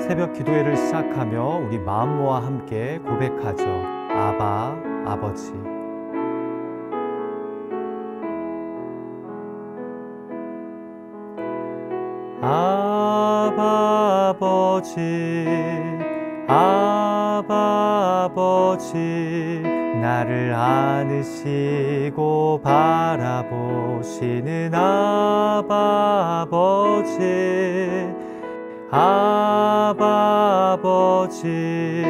새벽 기도회를 시작하며 우리 마음 모아 함께 고백하죠. 아바, 아버지. 아바, 아버지, 아바, 아버지, 나를 안으시고 바라보시는 아바, 아버지. 아바, 아버지,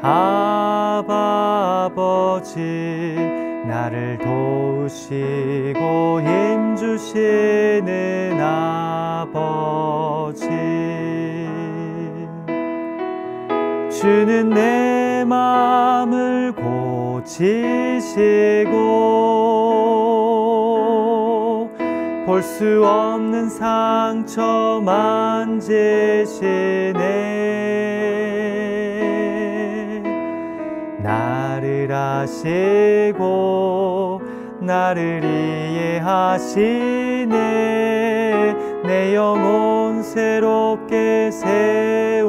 아바, 아버지, 나를 도우시고 힘주시는 아버지. 주는 내 마음을 고치시고 볼 수 없는 상처 만지시네. 나를 아시고 나를 이해하시네. 내 영혼 새롭게 세우시네.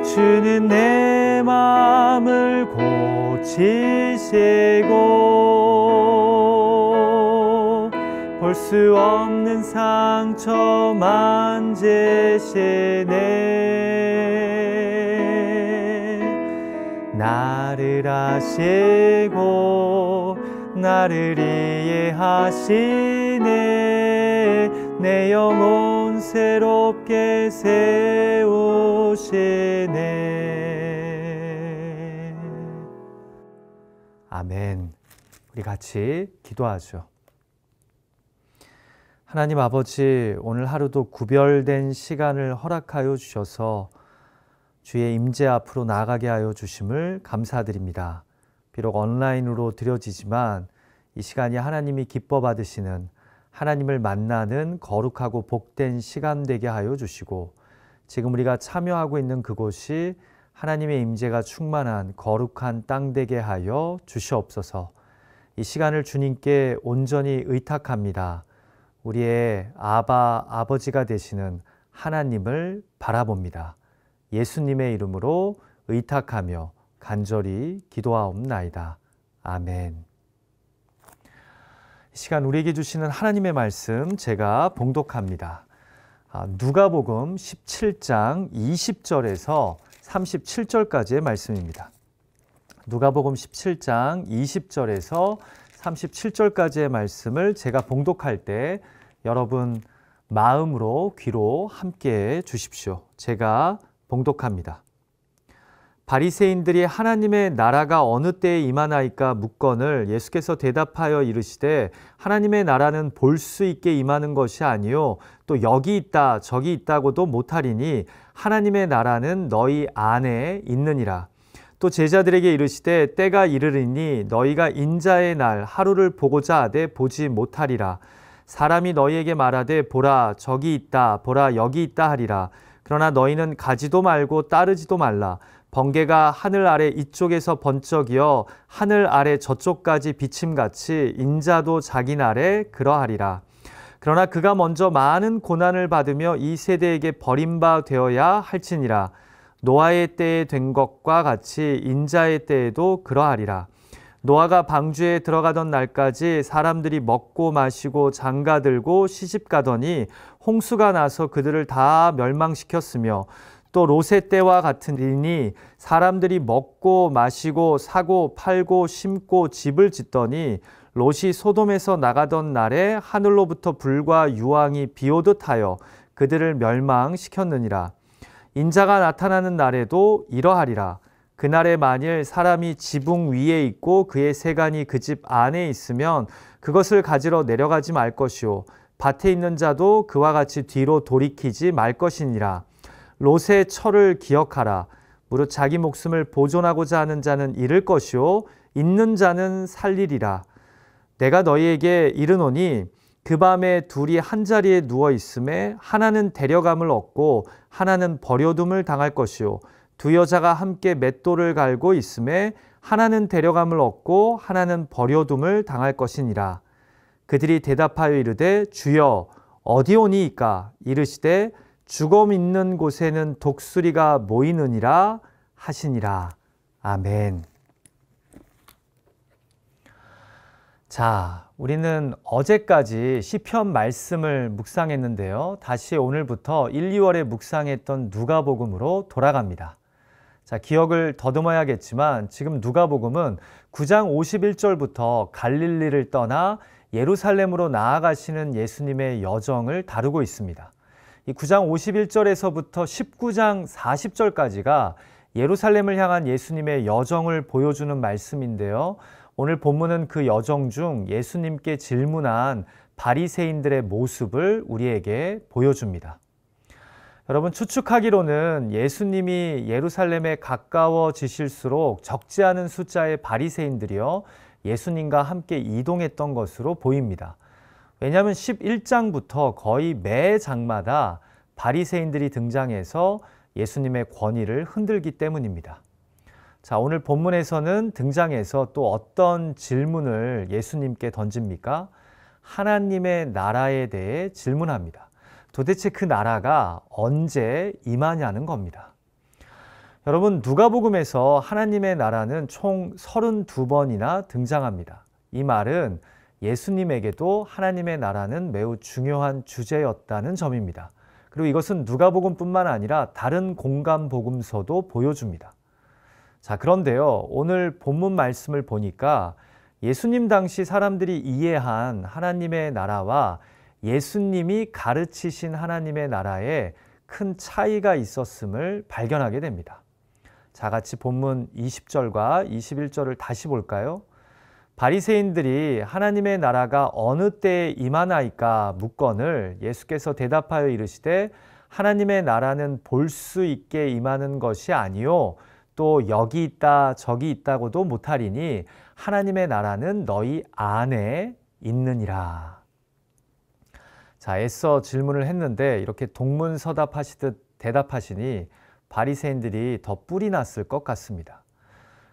주는 내 마음을 고치시고 볼 수 없는 상처 만지시네. 나를 아시고 나를 이해하시네. 내 영혼 새롭게 세우시네. 아멘. 우리 같이 기도하죠. 하나님 아버지, 오늘 하루도 구별된 시간을 허락하여 주셔서 주의 임재 앞으로 나아가게 하여 주심을 감사드립니다. 비록 온라인으로 드려지지만 이 시간이 하나님이 기뻐 받으시는, 하나님을 만나는 거룩하고 복된 시간 되게 하여 주시고, 지금 우리가 참여하고 있는 그곳이 하나님의 임재가 충만한 거룩한 땅 되게 하여 주시옵소서. 이 시간을 주님께 온전히 의탁합니다. 우리의 아바, 아버지가 되시는 하나님을 바라봅니다. 예수님의 이름으로 의탁하며 간절히 기도하옵나이다. 아멘. 이 시간 우리에게 주시는 하나님의 말씀 제가 봉독합니다. 누가복음 17장 20절에서 37절까지의 말씀입니다. 누가복음 17장 20절에서 37절까지의 말씀을 제가 봉독할 때 여러분 마음으로 귀로 함께 주십시오. 제가 봉독합니다. 바리새인들이 하나님의 나라가 어느 때에 임하나이까 묻거늘 예수께서 대답하여 이르시되 하나님의 나라는 볼 수 있게 임하는 것이 아니요 또 여기 있다 저기 있다고도 못하리니 하나님의 나라는 너희 안에 있느니라. 또 제자들에게 이르시되 때가 이르리니 너희가 인자의 날 하루를 보고자 하되 보지 못하리라. 사람이 너희에게 말하되 보라 저기 있다 보라 여기 있다 하리라. 그러나 너희는 가지도 말고 따르지도 말라. 번개가 하늘 아래 이쪽에서 번쩍이어 하늘 아래 저쪽까지 비침같이 인자도 자기 날에 그러하리라. 그러나 그가 먼저 많은 고난을 받으며 이 세대에게 버림바 되어야 할지니라. 노아의 때에 된 것과 같이 인자의 때에도 그러하리라. 노아가 방주에 들어가던 날까지 사람들이 먹고 마시고 장가들고 시집가더니 홍수가 나서 그들을 다 멸망시켰으며 또 롯의 때와 같으니 사람들이 먹고 마시고 사고 팔고 심고 집을 짓더니 롯이 소돔에서 나가던 날에 하늘로부터 불과 유황이 비오듯 하여 그들을 멸망시켰느니라. 인자가 나타나는 날에도 이러하리라. 그날에 만일 사람이 지붕 위에 있고 그의 세간이 그 집 안에 있으면 그것을 가지러 내려가지 말 것이요 밭에 있는 자도 그와 같이 뒤로 돌이키지 말 것이니라. 롯의 철을 기억하라. 무릇 자기 목숨을 보존하고자 하는 자는 잃을 것이요 있는 자는 살리리라. 내가 너희에게 이르노니 그 밤에 둘이 한자리에 누워 있음에 하나는 데려감을 얻고 하나는 버려둠을 당할 것이요 두 여자가 함께 맷돌을 갈고 있음에 하나는 데려감을 얻고 하나는 버려둠을 당할 것이니라. 그들이 대답하여 이르되 주여 어디 오니이까 이르시되 죽음 있는 곳에는 독수리가 모이느니라 하시니라. 아멘. 자, 우리는 어제까지 시편 말씀을 묵상했는데요. 다시 오늘부터 1, 2월에 묵상했던 누가복음으로 돌아갑니다. 자, 기억을 더듬어야겠지만 지금 누가복음은 9장 51절부터 갈릴리를 떠나 예루살렘으로 나아가시는 예수님의 여정을 다루고 있습니다. 이 9장 51절에서부터 19장 40절까지가 예루살렘을 향한 예수님의 여정을 보여주는 말씀인데요. 오늘 본문은 그 여정 중 예수님께 질문한 바리새인들의 모습을 우리에게 보여줍니다. 여러분, 추측하기로는 예수님이 예루살렘에 가까워지실수록 적지 않은 숫자의 바리새인들이요 예수님과 함께 이동했던 것으로 보입니다. 왜냐하면 11장부터 거의 매 장마다 바리새인들이 등장해서 예수님의 권위를 흔들기 때문입니다. 자, 오늘 본문에서는 등장해서 또 어떤 질문을 예수님께 던집니까? 하나님의 나라에 대해 질문합니다. 도대체 그 나라가 언제 임하냐는 겁니다. 여러분, 누가복음에서 하나님의 나라는 총 32번이나 등장합니다. 이 말은 예수님에게도 하나님의 나라는 매우 중요한 주제였다는 점입니다. 그리고 이것은 누가복음뿐만 아니라 다른 공간복음서도 보여줍니다. 자, 그런데요, 오늘 본문 말씀을 보니까 예수님 당시 사람들이 이해한 하나님의 나라와 예수님이 가르치신 하나님의 나라에 큰 차이가 있었음을 발견하게 됩니다. 자, 같이 본문 20절과 21절을 다시 볼까요? 바리새인들이 하나님의 나라가 어느 때에 임하나이까 묻거늘 예수께서 대답하여 이르시되 하나님의 나라는 볼 수 있게 임하는 것이 아니요 또 여기 있다 저기 있다고도 못하리니 하나님의 나라는 너희 안에 있느니라. 자, 애써 질문을 했는데 이렇게 동문서답하시듯 대답하시니 바리새인들이 더 뿔이 났을 것 같습니다.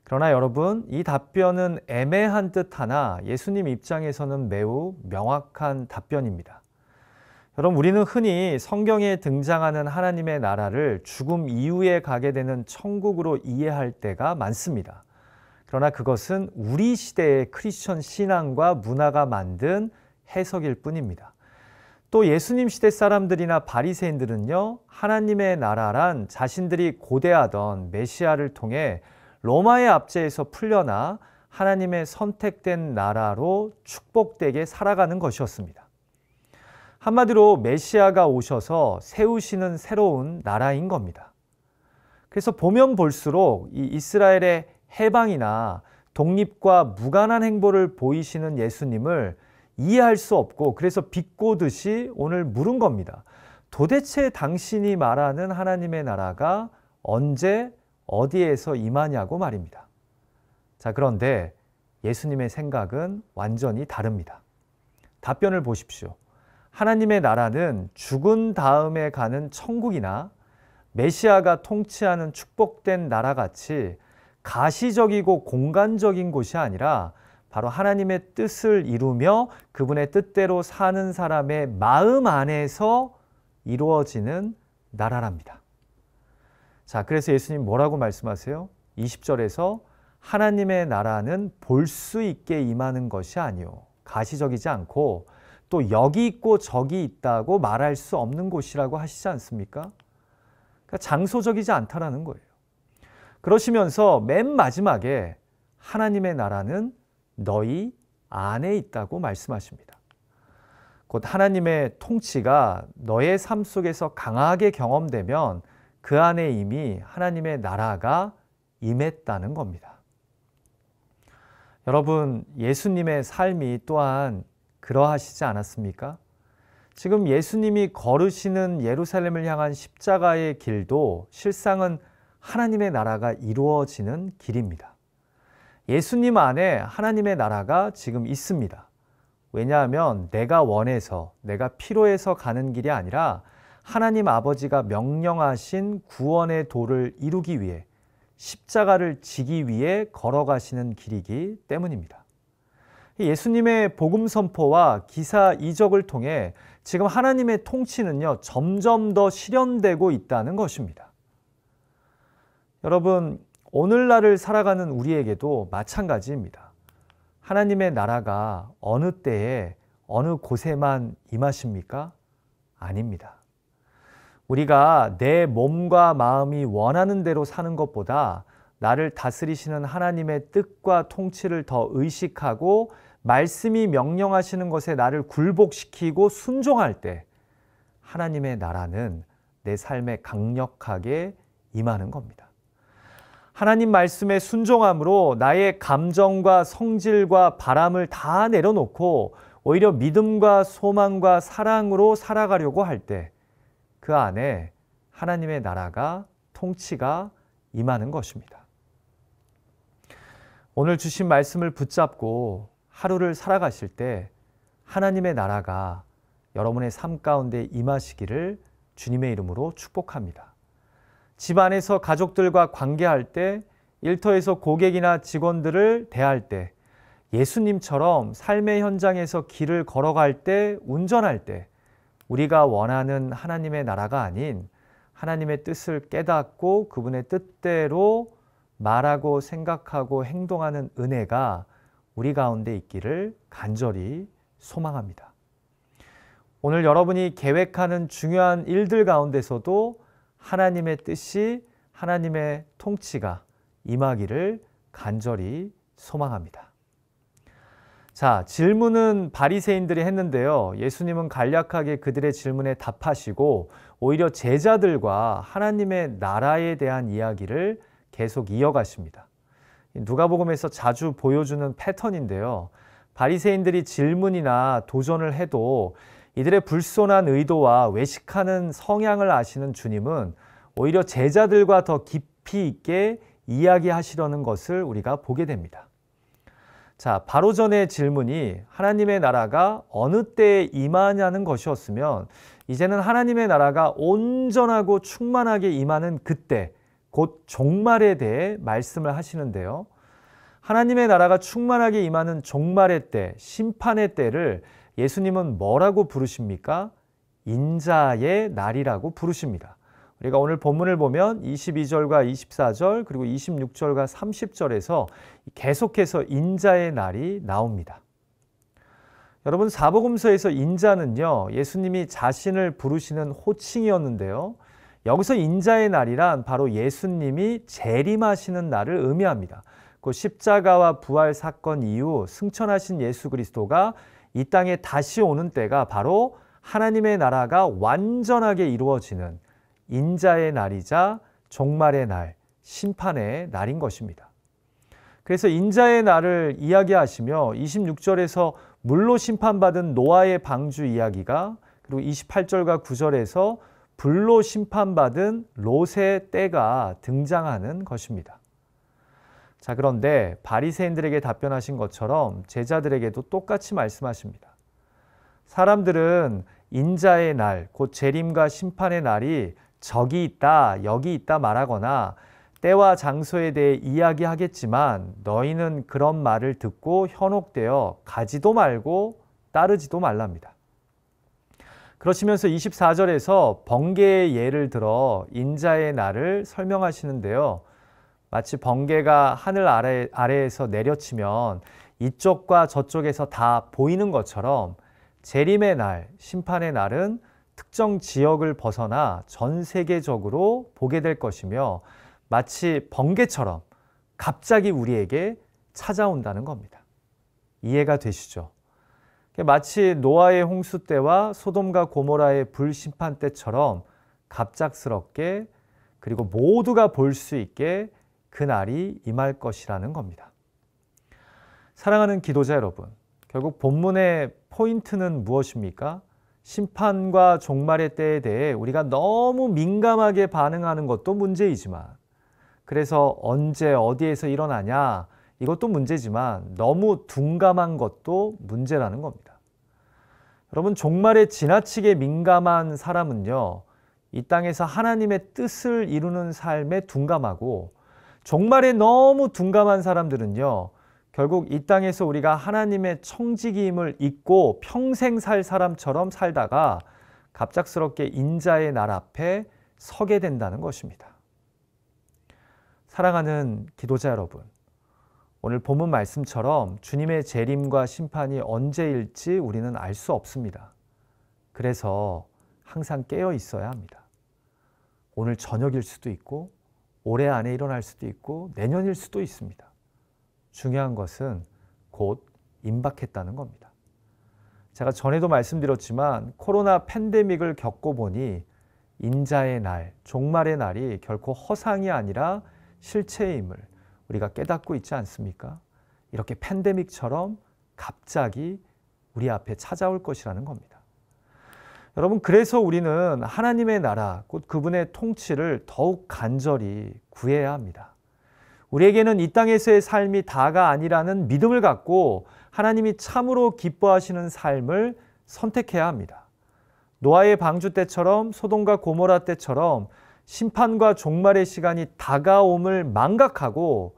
그러나 여러분, 이 답변은 애매한 듯하나 예수님 입장에서는 매우 명확한 답변입니다. 여러분, 우리는 흔히 성경에 등장하는 하나님의 나라를 죽음 이후에 가게 되는 천국으로 이해할 때가 많습니다. 그러나 그것은 우리 시대의 크리스천 신앙과 문화가 만든 해석일 뿐입니다. 또 예수님 시대 사람들이나 바리새인들은요, 하나님의 나라란 자신들이 고대하던 메시아를 통해 로마의 압제에서 풀려나 하나님의 선택된 나라로 축복되게 살아가는 것이었습니다. 한마디로 메시아가 오셔서 세우시는 새로운 나라인 겁니다. 그래서 보면 볼수록 이 이스라엘의 해방이나 독립과 무관한 행보를 보이시는 예수님을 이해할 수 없고 그래서 비꼬듯이 오늘 물은 겁니다. 도대체 당신이 말하는 하나님의 나라가 언제 어디에서 임하냐고 말입니다. 자, 그런데 예수님의 생각은 완전히 다릅니다. 답변을 보십시오. 하나님의 나라는 죽은 다음에 가는 천국이나 메시아가 통치하는 축복된 나라같이 가시적이고 공간적인 곳이 아니라 바로 하나님의 뜻을 이루며 그분의 뜻대로 사는 사람의 마음 안에서 이루어지는 나라랍니다. 자, 그래서 예수님 뭐라고 말씀하세요? 20절에서 하나님의 나라는 볼 수 있게 임하는 것이 아니요 가시적이지 않고 또 여기 있고 저기 있다고 말할 수 없는 곳이라고 하시지 않습니까? 그러니까 장소적이지 않다라는 거예요. 그러시면서 맨 마지막에 하나님의 나라는 너희 안에 있다고 말씀하십니다. 곧 하나님의 통치가 너의 삶 속에서 강하게 경험되면 그 안에 이미 하나님의 나라가 임했다는 겁니다. 여러분, 예수님의 삶이 또한 그러하시지 않았습니까? 지금 예수님이 걸으시는 예루살렘을 향한 십자가의 길도 실상은 하나님의 나라가 이루어지는 길입니다. 예수님 안에 하나님의 나라가 지금 있습니다. 왜냐하면 내가 원해서, 내가 필요해서 가는 길이 아니라 하나님 아버지가 명령하신 구원의 도를 이루기 위해 십자가를 지기 위해 걸어가시는 길이기 때문입니다. 예수님의 복음 선포와 기사 이적을 통해 지금 하나님의 통치는요, 점점 더 실현되고 있다는 것입니다. 여러분, 오늘날을 살아가는 우리에게도 마찬가지입니다. 하나님의 나라가 어느 때에 어느 곳에만 임하십니까? 아닙니다. 우리가 내 몸과 마음이 원하는 대로 사는 것보다 나를 다스리시는 하나님의 뜻과 통치를 더 의식하고 말씀이 명령하시는 것에 나를 굴복시키고 순종할 때 하나님의 나라는 내 삶에 강력하게 임하는 겁니다. 하나님 말씀에 순종함으로 나의 감정과 성질과 바람을 다 내려놓고 오히려 믿음과 소망과 사랑으로 살아가려고 할 때 그 안에 하나님의 나라가 통치가 임하는 것입니다. 오늘 주신 말씀을 붙잡고 하루를 살아가실 때 하나님의 나라가 여러분의 삶 가운데 임하시기를 주님의 이름으로 축복합니다. 집 안에서 가족들과 관계할 때, 일터에서 고객이나 직원들을 대할 때, 예수님처럼 삶의 현장에서 길을 걸어갈 때, 운전할 때 우리가 원하는 하나님의 나라가 아닌 하나님의 뜻을 깨닫고 그분의 뜻대로 말하고 생각하고 행동하는 은혜가 우리 가운데 있기를 간절히 소망합니다. 오늘 여러분이 계획하는 중요한 일들 가운데서도 하나님의 뜻이, 하나님의 통치가 임하기를 간절히 소망합니다. 자, 질문은 바리새인들이 했는데요. 예수님은 간략하게 그들의 질문에 답하시고 오히려 제자들과 하나님의 나라에 대한 이야기를 계속 이어가십니다. 누가복음에서 자주 보여주는 패턴인데요. 바리새인들이 질문이나 도전을 해도 이들의 불손한 의도와 외식하는 성향을 아시는 주님은 오히려 제자들과 더 깊이 있게 이야기하시려는 것을 우리가 보게 됩니다. 자, 바로 전의 질문이 하나님의 나라가 어느 때에 임하냐는 것이었으면 이제는 하나님의 나라가 온전하고 충만하게 임하는 그때, 곧 종말에 대해 말씀을 하시는데요. 하나님의 나라가 충만하게 임하는 종말의 때, 심판의 때를 예수님은 뭐라고 부르십니까? 인자의 날이라고 부르십니다. 우리가 오늘 본문을 보면 22절과 24절 그리고 26절과 30절에서 계속해서 인자의 날이 나옵니다. 여러분, 사복음서에서 인자는요, 예수님이 자신을 부르시는 호칭이었는데요. 여기서 인자의 날이란 바로 예수님이 재림하시는 날을 의미합니다. 그 십자가와 부활 사건 이후 승천하신 예수 그리스도가 이 땅에 다시 오는 때가 바로 하나님의 나라가 완전하게 이루어지는 인자의 날이자 종말의 날, 심판의 날인 것입니다. 그래서 인자의 날을 이야기하시며 26절에서 물로 심판받은 노아의 방주 이야기가, 그리고 28절과 9절에서 불로 심판받은 롯의 때가 등장하는 것입니다. 자, 그런데 바리새인들에게 답변하신 것처럼 제자들에게도 똑같이 말씀하십니다. 사람들은 인자의 날, 곧 재림과 심판의 날이 저기 있다, 여기 있다 말하거나 때와 장소에 대해 이야기하겠지만 너희는 그런 말을 듣고 현혹되어 가지도 말고 따르지도 말랍니다. 그러시면서 24절에서 번개의 예를 들어 인자의 날을 설명하시는데요. 마치 번개가 하늘 아래에서 내려치면 이쪽과 저쪽에서 다 보이는 것처럼 재림의 날, 심판의 날은 특정 지역을 벗어나 전 세계적으로 보게 될 것이며 마치 번개처럼 갑자기 우리에게 찾아온다는 겁니다. 이해가 되시죠? 마치 노아의 홍수 때와 소돔과 고모라의 불심판 때처럼 갑작스럽게 그리고 모두가 볼 수 있게 그날이 임할 것이라는 겁니다. 사랑하는 기도자 여러분, 결국 본문의 포인트는 무엇입니까? 심판과 종말의 때에 대해 우리가 너무 민감하게 반응하는 것도 문제이지만, 그래서 언제 어디에서 일어나냐 이것도 문제지만 너무 둔감한 것도 문제라는 겁니다. 여러분, 종말에 지나치게 민감한 사람은요, 이 땅에서 하나님의 뜻을 이루는 삶에 둔감하고, 종말에 너무 둔감한 사람들은요, 결국 이 땅에서 우리가 하나님의 청지기임을 잊고 평생 살 사람처럼 살다가 갑작스럽게 인자의 날 앞에 서게 된다는 것입니다. 사랑하는 기도자 여러분, 오늘 본문 말씀처럼 주님의 재림과 심판이 언제일지 우리는 알 수 없습니다. 그래서 항상 깨어 있어야 합니다. 오늘 저녁일 수도 있고 올해 안에 일어날 수도 있고 내년일 수도 있습니다. 중요한 것은 곧 임박했다는 겁니다. 제가 전에도 말씀드렸지만 코로나 팬데믹을 겪어보니 인자의 날, 종말의 날이 결코 허상이 아니라 실체임을 우리가 깨닫고 있지 않습니까? 이렇게 팬데믹처럼 갑자기 우리 앞에 찾아올 것이라는 겁니다. 여러분, 그래서 우리는 하나님의 나라, 곧 그분의 통치를 더욱 간절히 구해야 합니다. 우리에게는 이 땅에서의 삶이 다가 아니라는 믿음을 갖고 하나님이 참으로 기뻐하시는 삶을 선택해야 합니다. 노아의 방주 때처럼 소돔과 고모라 때처럼 심판과 종말의 시간이 다가옴을 망각하고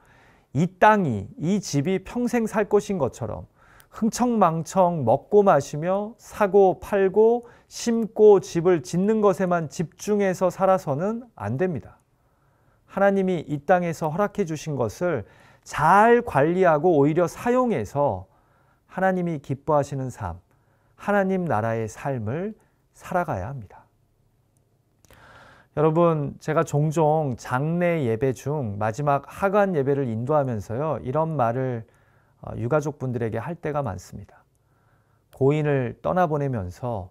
이 땅이, 이 집이 평생 살 것인 것처럼 흥청망청 먹고 마시며 사고 팔고 심고 집을 짓는 것에만 집중해서 살아서는 안 됩니다. 하나님이 이 땅에서 허락해 주신 것을 잘 관리하고 오히려 사용해서 하나님이 기뻐하시는 삶, 하나님 나라의 삶을 살아가야 합니다. 여러분, 제가 종종 장례 예배 중 마지막 하관 예배를 인도하면서요, 이런 말을 유가족분들에게 할 때가 많습니다. 고인을 떠나보내면서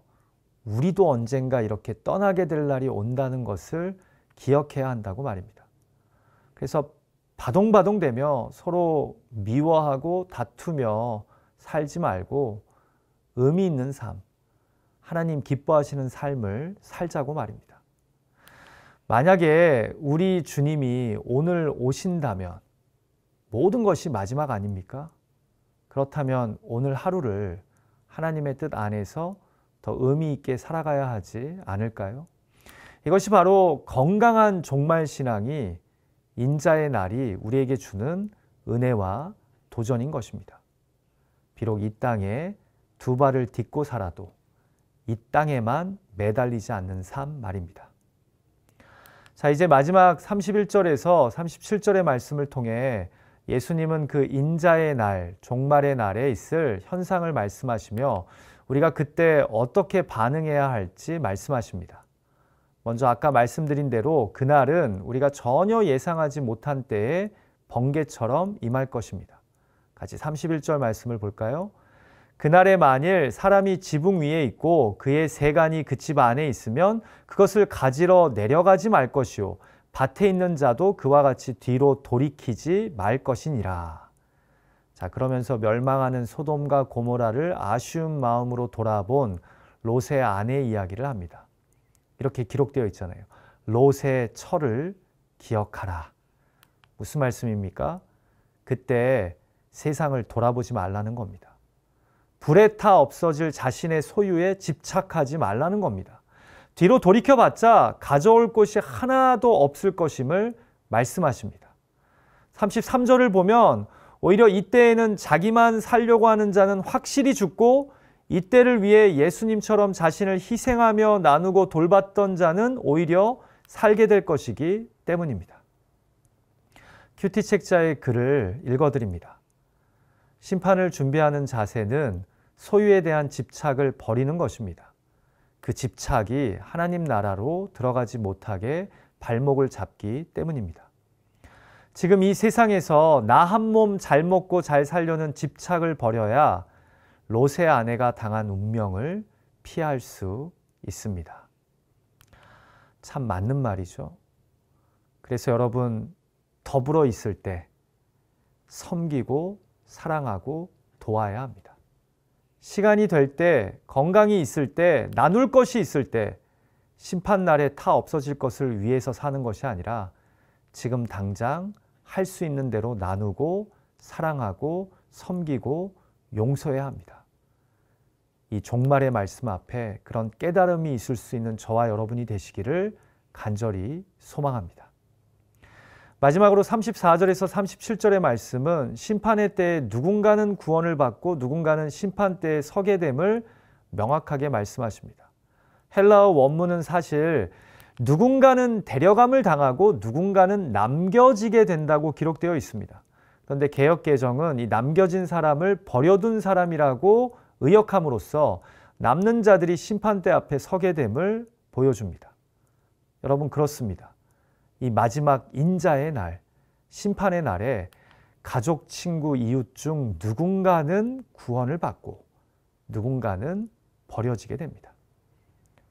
우리도 언젠가 이렇게 떠나게 될 날이 온다는 것을 기억해야 한다고 말입니다. 그래서 바동바동대며 서로 미워하고 다투며 살지 말고 의미 있는 삶, 하나님 기뻐하시는 삶을 살자고 말입니다. 만약에 우리 주님이 오늘 오신다면 모든 것이 마지막 아닙니까? 그렇다면 오늘 하루를 하나님의 뜻 안에서 더 의미 있게 살아가야 하지 않을까요? 이것이 바로 건강한 종말 신앙이 인자의 날이 우리에게 주는 은혜와 도전인 것입니다. 비록 이 땅에 두 발을 딛고 살아도 이 땅에만 매달리지 않는 삶 말입니다. 자, 이제 마지막 31절에서 37절의 말씀을 통해 예수님은 그 인자의 날, 종말의 날에 있을 현상을 말씀하시며 우리가 그때 어떻게 반응해야 할지 말씀하십니다. 먼저 아까 말씀드린 대로 그날은 우리가 전혀 예상하지 못한 때에 번개처럼 임할 것입니다. 같이 31절 말씀을 볼까요? 그날에 만일 사람이 지붕 위에 있고 그의 세간이 그 집 안에 있으면 그것을 가지러 내려가지 말 것이요 밭에 있는 자도 그와 같이 뒤로 돌이키지 말 것이니라. 자, 그러면서 멸망하는 소돔과 고모라를 아쉬운 마음으로 돌아본 롯의 아내 이야기를 합니다. 이렇게 기록되어 있잖아요. 롯의 철을 기억하라. 무슨 말씀입니까? 그때 세상을 돌아보지 말라는 겁니다. 불에 타 없어질 자신의 소유에 집착하지 말라는 겁니다. 뒤로 돌이켜봤자 가져올 것이 하나도 없을 것임을 말씀하십니다. 33절을 보면 오히려 이때에는 자기만 살려고 하는 자는 확실히 죽고 이때를 위해 예수님처럼 자신을 희생하며 나누고 돌봤던 자는 오히려 살게 될 것이기 때문입니다. 큐티 책자의 글을 읽어드립니다. 심판을 준비하는 자세는 소유에 대한 집착을 버리는 것입니다. 그 집착이 하나님 나라로 들어가지 못하게 발목을 잡기 때문입니다. 지금 이 세상에서 나 한 몸 잘 먹고 잘 살려는 집착을 버려야 롯의 아내가 당한 운명을 피할 수 있습니다. 참 맞는 말이죠. 그래서 여러분, 더불어 있을 때 섬기고 사랑하고 도와야 합니다. 시간이 될 때, 건강이 있을 때, 나눌 것이 있을 때 심판날에 타 없어질 것을 위해서 사는 것이 아니라 지금 당장 할 수 있는 대로 나누고 사랑하고 섬기고 용서해야 합니다. 이 종말의 말씀 앞에 그런 깨달음이 있을 수 있는 저와 여러분이 되시기를 간절히 소망합니다. 마지막으로 34절에서 37절의 말씀은 심판의 때에 누군가는 구원을 받고 누군가는 심판 때에 서게 됨을 명확하게 말씀하십니다. 헬라어 원문은 사실 누군가는 데려감을 당하고 누군가는 남겨지게 된다고 기록되어 있습니다. 그런데 개역개정은 이 남겨진 사람을 버려둔 사람이라고 의역함으로써 남는 자들이 심판대 앞에 서게 됨을 보여줍니다. 여러분, 그렇습니다. 이 마지막 인자의 날, 심판의 날에 가족, 친구, 이웃 중 누군가는 구원을 받고 누군가는 버려지게 됩니다.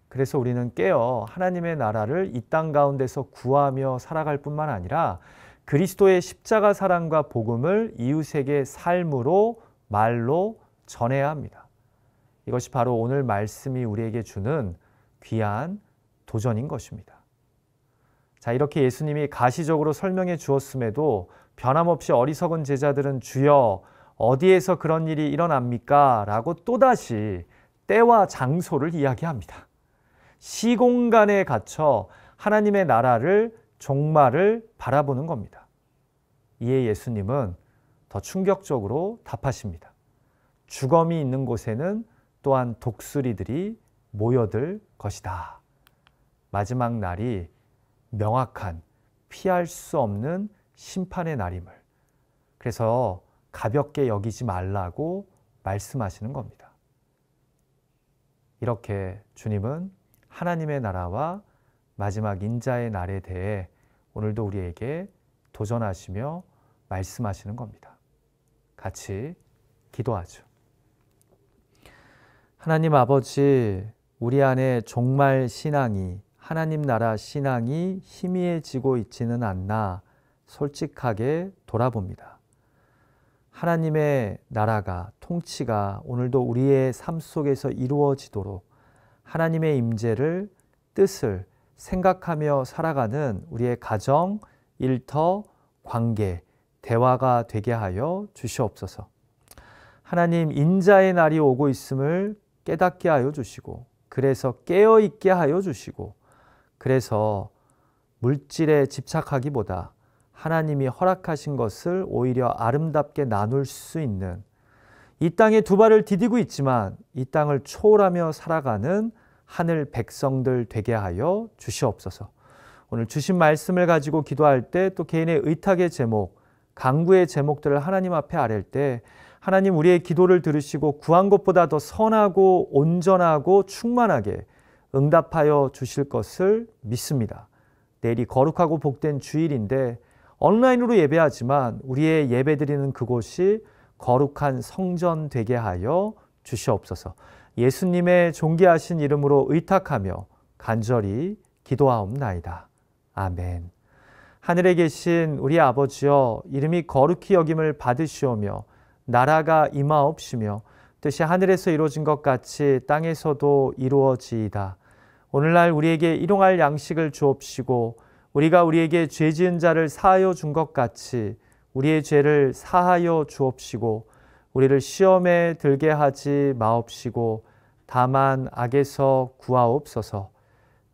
그래서 우리는 깨어 하나님의 나라를 이 땅 가운데서 구하며 살아갈 뿐만 아니라 그리스도의 십자가 사랑과 복음을 이웃에게 삶으로, 말로 전해야 합니다. 이것이 바로 오늘 말씀이 우리에게 주는 귀한 도전인 것입니다. 자, 이렇게 예수님이 가시적으로 설명해 주었음에도 변함없이 어리석은 제자들은 주여 어디에서 그런 일이 일어납니까? 라고 또다시 때와 장소를 이야기합니다. 시공간에 갇혀 하나님의 나라를, 종말을 바라보는 겁니다. 이에 예수님은 더 충격적으로 답하십니다. 주검이 있는 곳에는 또한 독수리들이 모여들 것이다. 마지막 날이 명확한, 피할 수 없는 심판의 날임을, 그래서 가볍게 여기지 말라고 말씀하시는 겁니다. 이렇게 주님은 하나님의 나라와 마지막 인자의 날에 대해 오늘도 우리에게 도전하시며 말씀하시는 겁니다. 같이 기도하죠. 하나님 아버지, 우리 안에 종말 신앙이, 하나님 나라 신앙이 희미해지고 있지는 않나 솔직하게 돌아봅니다. 하나님의 나라가, 통치가 오늘도 우리의 삶 속에서 이루어지도록 하나님의 임재를, 뜻을 생각하며 살아가는 우리의 가정, 일터, 관계, 대화가 되게 하여 주시옵소서. 하나님, 인자의 날이 오고 있음을 깨닫게 하여 주시고, 그래서 깨어있게 하여 주시고, 그래서 물질에 집착하기보다 하나님이 허락하신 것을 오히려 아름답게 나눌 수 있는, 이 땅에 두 발을 디디고 있지만 이 땅을 초월하며 살아가는 하늘 백성들 되게 하여 주시옵소서. 오늘 주신 말씀을 가지고 기도할 때 또 개인의 의탁의 제목, 간구의 제목들을 하나님 앞에 아랠 때 하나님 우리의 기도를 들으시고 구한 것보다 더 선하고 온전하고 충만하게 응답하여 주실 것을 믿습니다. 내일이 거룩하고 복된 주일인데 온라인으로 예배하지만 우리의 예배드리는 그곳이 거룩한 성전 되게 하여 주시옵소서. 예수님의 존귀하신 이름으로 의탁하며 간절히 기도하옵나이다. 아멘. 하늘에 계신 우리 아버지여, 이름이 거룩히 여김을 받으시오며 나라가 임하옵시며 뜻이 하늘에서 이루어진 것 같이 땅에서도 이루어지이다. 오늘날 우리에게 일용할 양식을 주옵시고 우리가 우리에게 죄 지은 자를 사하여 준 것 같이 우리의 죄를 사하여 주옵시고 우리를 시험에 들게 하지 마옵시고 다만 악에서 구하옵소서.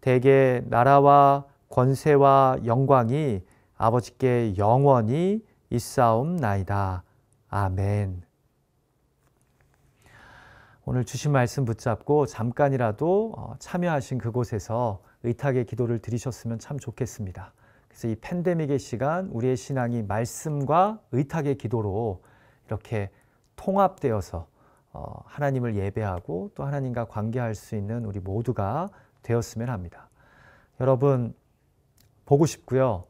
대개 나라와 권세와 영광이 아버지께 영원히 있사옵나이다. 아멘. 오늘 주신 말씀 붙잡고 잠깐이라도 참여하신 그곳에서 의탁의 기도를 드리셨으면 참 좋겠습니다. 그래서 이 팬데믹의 시간 우리의 신앙이 말씀과 의탁의 기도로 이렇게 통합되어서 하나님을 예배하고 또 하나님과 관계할 수 있는 우리 모두가 되었으면 합니다. 여러분 보고 싶고요.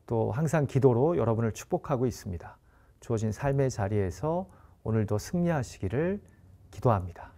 또 항상 기도로 여러분을 축복하고 있습니다. 주어진 삶의 자리에서 오늘도 승리하시기를 기도합니다.